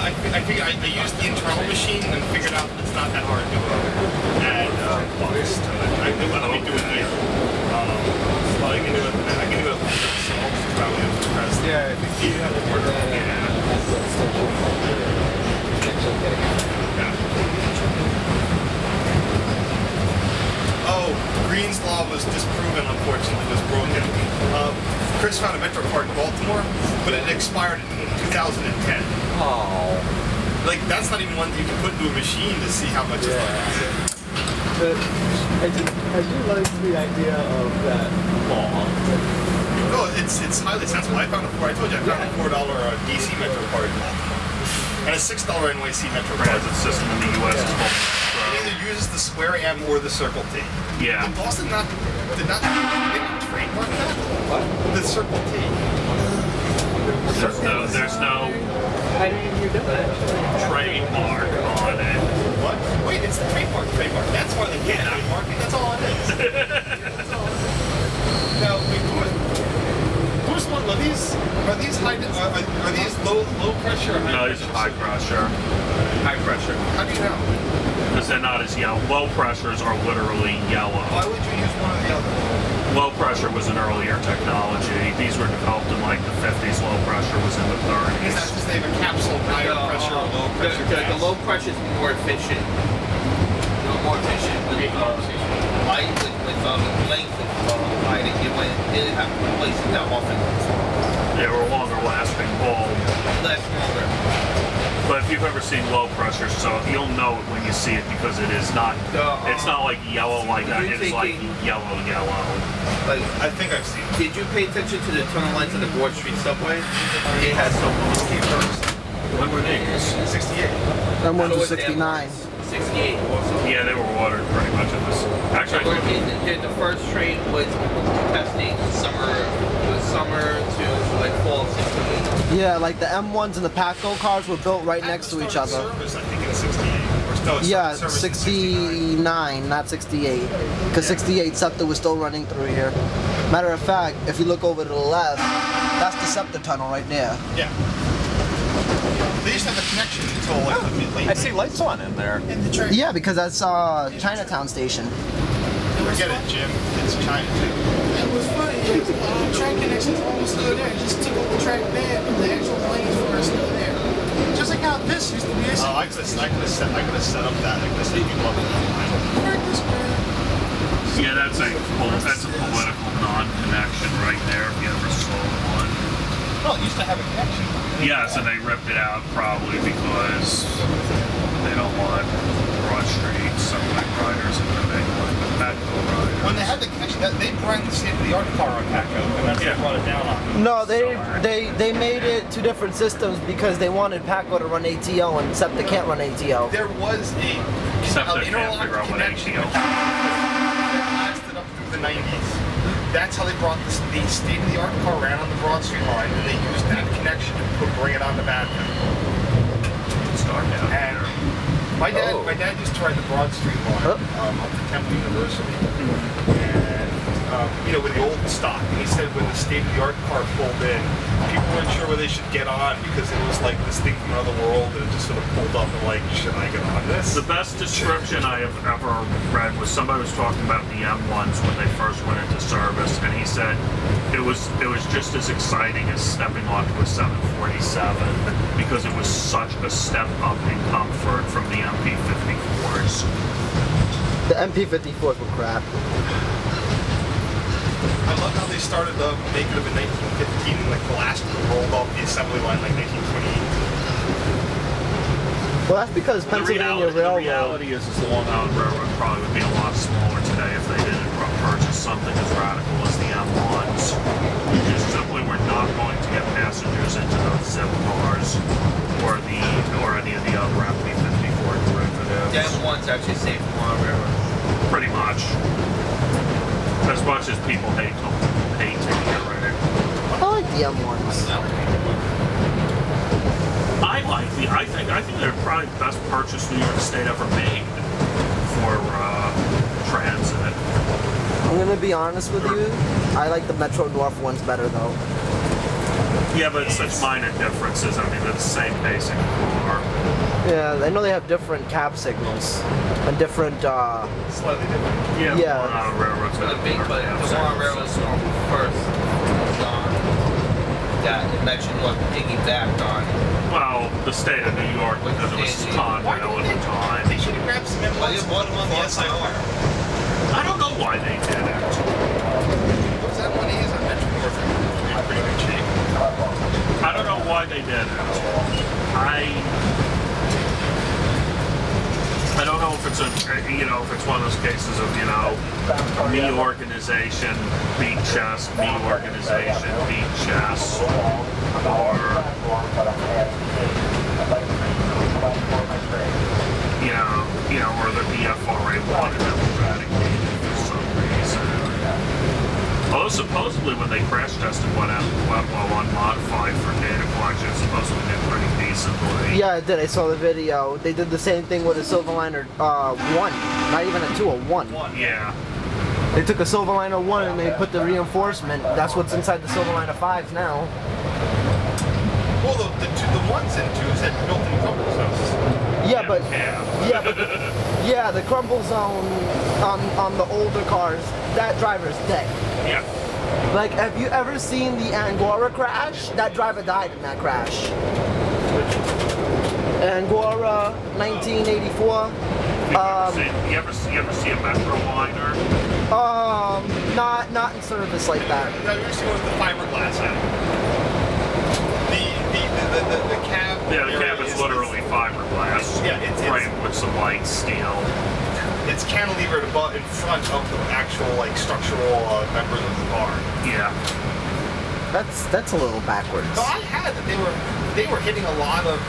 I used the internal machine and figured out that it's not that hard to add bugs to it. Let me do it here. Well, I can do it myself. Probably have to press. Yeah, I think you have to work on it. Oh, Green's law was disproven, unfortunately, was broken. Chris found a Metro card in Baltimore, but it expired in 2010. Oh. Like, that's not even one you can put into a machine to see how much it's like. I do like the idea of that law. No, it's highly sensible. I found I told you I found a $4 DC Metro card in Baltimore. And a $6 NYC Metro card. Transit system in the US is called. It either uses the square M or the circle T. Yeah. And Boston did not trademark that? What? The circle T. There's no How do you do that? trademark on it. What? Wait, it's the trademark. That's why they can't trademark it. That's all it is. That's all it is. Now, wait, who's one? Are these high? Are these low pressure? Or high No, these are high pressure. High pressure. How do you know? Because they're not as yellow. Low pressures are literally yellow. Why would you use one or the other? Low pressure was an earlier technology. These were developed in like the 50s. Low pressure was in the 30s. Is that just they have a capsule, higher pressure or low pressure? The low pressure is more efficient. More efficient with light, with length of lighting. You didn't have to replace it that often. They were longer lasting bulb. Less longer. But if you've ever seen low pressure, so you'll know it when you see it because it is not. It's not like yellow like that. It's like yellow. Like I think I've seen it. Did you pay attention to the tunnel lights of the Broad Street subway? It has some. Came first. When were they? 68. That one was 69. 68 also. Yeah, they were watered pretty much in this. Actually, the first train was testing summer to like fall 68. Yeah, like the M1s and the PACO cars were built right next to each other. Service, I think, in 68. Or no, Yeah, 69, not 68. Because 68 SEPTA was still running through here. Matter of fact, if you look over to the left, that's the SEPTA tunnel right there. Yeah. They used to have a connection until like late. I see lights on in there. In the train. Yeah, because that's Chinatown Station. Forget it, Jim. It's China too. It was funny. The train connections were almost still there. Just took up the track bed, but the actual lanes were still there. Just like how this used to be. Oh, I could have set up that. I could have set people up in the line. yeah, that's a political non-connection right there. If you ever saw one. Well, it used to have a connection. Yes, and they ripped it out probably because they don't want Broad Street subway riders in the big one, the PATCO riders. When they had the connection, they ran the state-of-the-art car on PATCO, and that's what brought it down on. No, they made it two different systems because they wanted PACO to run ATO and SEPTA can't run ATO. There was SEPTA can't figure out what connection ATO. that lasted up through the 90s. That's how they brought the state-of-the-art car ran on the Broad Street line, and they used that connection to bring it on to PATCO. Start down And there. my dad used to ride the Broad Street line up to Temple University, and with the old stock. And he said when the state-of-the-art car pulled in, people weren't sure where they should get on because it was like this thing from another world, and it just sort of pulled up and like, should I get on this? The best description I have ever read was somebody was talking about the M1s when they first went into service, and he said it was just as exciting as stepping onto a 747 because it was such a step up in comfort from the MP54s. The MP54s were crap. I love how they started making them in 1915 and like the last one rolled off the assembly line like 1928. Well, that's because Pennsylvania The Railroad. reality is the Long Island Railroad probably would be a lot smaller today if they didn't purchase something as radical as the M1s. You simply were not going to get passengers into those zip cars or any of the other MP54 derivatives. The M1s actually saved the Long Railroad. Pretty much. As much as people hate to hear it. I like the M1s. I think they're probably the best purchase New York State ever made for transit. I'm gonna be honest with you. I like the Metro North ones better though. Yeah, but it's such minor differences. I mean, they're the same basic car. Yeah, I know they have different cab signals and different. Slightly different. Yeah. A lot of railroads The have big, but different the cab one railroad signals. storm first that it mentioned what piggybacked on. Well, the state of New York, because it was Conrail at the time. They should have grabbed some Well, you bought them on the SIR. I don't know why they did it. What was that one he is on Metro North? In pretty good shape. I don't know why they did it. I don't know if it's if it's one of those cases of, me organization, beat chess, me organization, beat chess, or, or the FRA wanted them eradicated for some reason. Although supposedly when they crash tested one out well unmodified for data collection, supposedly did pretty decently. Yeah, I did. I saw the video. They did the same thing with a Silverliner 1, not even a 2, a 1. Yeah. They took a Silverliner 1 and they put the reinforcement. That's what's inside the Silverliner 5s now. Well, the ones and twos had built-in crumble zones. Yeah, the crumble zone on the older cars, that driver's dead. Yeah. Like, have you ever seen the Angora crash? That driver died in that crash. Angora, 1984. You ever see a Metro liner? Not in service like that. No, you're just going with the fiberglass out. The cab. Yeah, the cab is literally fiberglass. Yeah, it's framed with some light steel. It's cantilevered above in front of the actual structural members of the car. Yeah. That's a little backwards. No, I had that they were hitting a lot of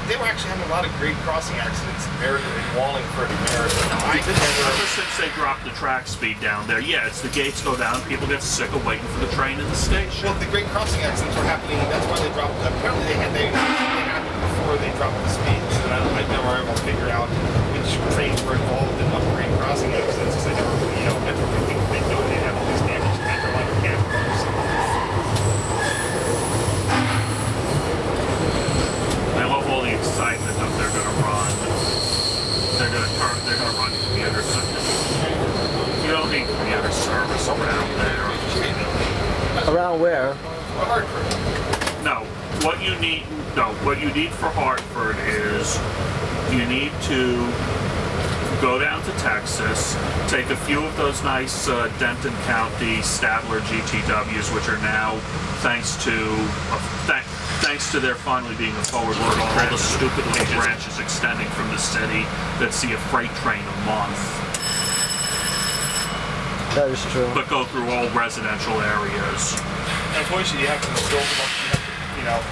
they were actually having a lot of grade crossing accidents in Wallingford and Meriden. Ever since they dropped the track speed down there, yeah, it's the gates go down, people get sick of waiting for the train in the station. Well, the grade crossing accidents were happening. That's why they dropped. Apparently, they happened before they dropped the speeds, and I never able to figure out which trains were involved in grade crossing accidents because they never, never really think they know they have all these damaged Metro cab cars. I love all the excitement that they're going to run. They're going to run commuter service. You don't need commuter service around there. Around where? Hartford. No, what you need for Hartford is you need to go down to Texas, take a few of those nice Denton County Stadler GTWs, which are now, thanks to there finally being a forward load, all the stupid little branches extending from the city that see a freight train a month. That is true. But go through all residential areas. Unfortunately, you have to build them up.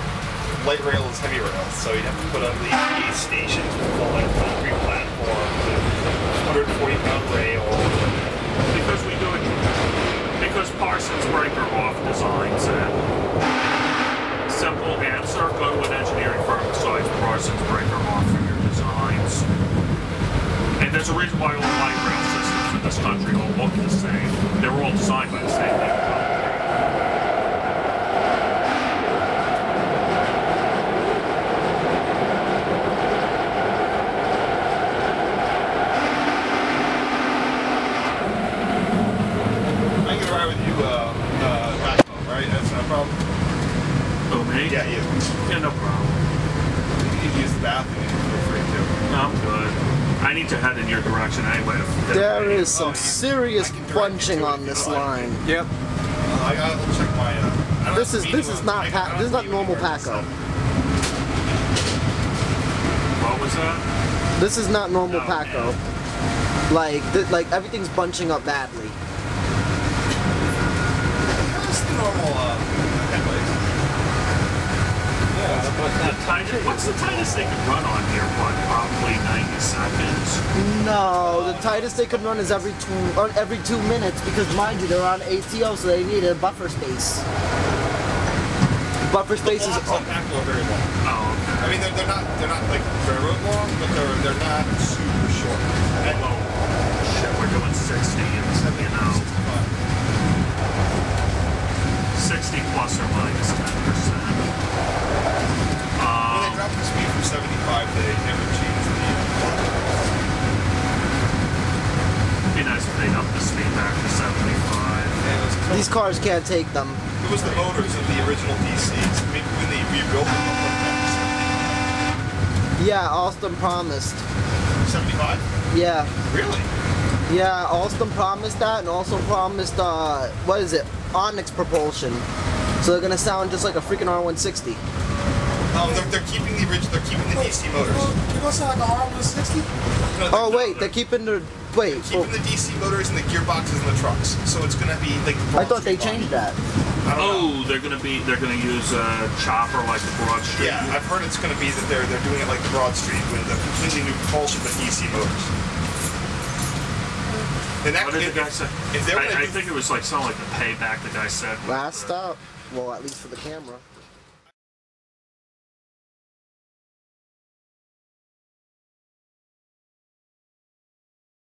Light rail is heavy rail, so you'd have to put up the EPA stations with all concrete platforms and 140-pound rail. Because Parsons Breaker off designs it. Simple answer: go to an engineering firm besides Parsons Breaker off for your designs. And there's a reason why all light rail systems in this country all look the same. They were all designed by the same company. Yeah, you. Yeah, no problem. You can use the bathroom and feel free to. No, I'm good. I need to head in your direction anyway. There is some serious bunching on this line. Yep. I gotta check my. This is not normal PACO. What was that? This is not normal No, PACO. Like everything's bunching up badly. What's the normal headlights? What's the tightest they could run on here? What, probably 90 seconds? No, the tightest they could run is every 2 minutes because, mind you, they're on ATO, so they need a buffer space. Buffer space is. The blocks on PACO are very long. Oh, okay. I mean, they're not like railroad long, but they're not super short. And, Shit, we're doing 60, and 60 plus or minus 10%. These cars can't take them. It was the motors of the original DCs. Maybe when they rebuilt them, they'll put them Yeah, Alstom promised. 75? Yeah. Really? Yeah, Alstom promised that, and also promised, what is it? Onyx propulsion. So they're gonna sound just like a freaking R160. They're keeping the original. They're keeping the DC motors. You're gonna sound like a R160? No, Oh wait, they're keeping the keeping the DC motors and the gearboxes in the trucks. So it's gonna be like. I thought they changed that. Oh, they're gonna use a chopper like the Broad Street. Yeah, I've heard it's gonna be that they're doing it like the Broad Street with a completely new propulsion but DC motors. What did the guy say? If I think it was like something like the payback. The guy said. Last stop. Well, at least for the camera.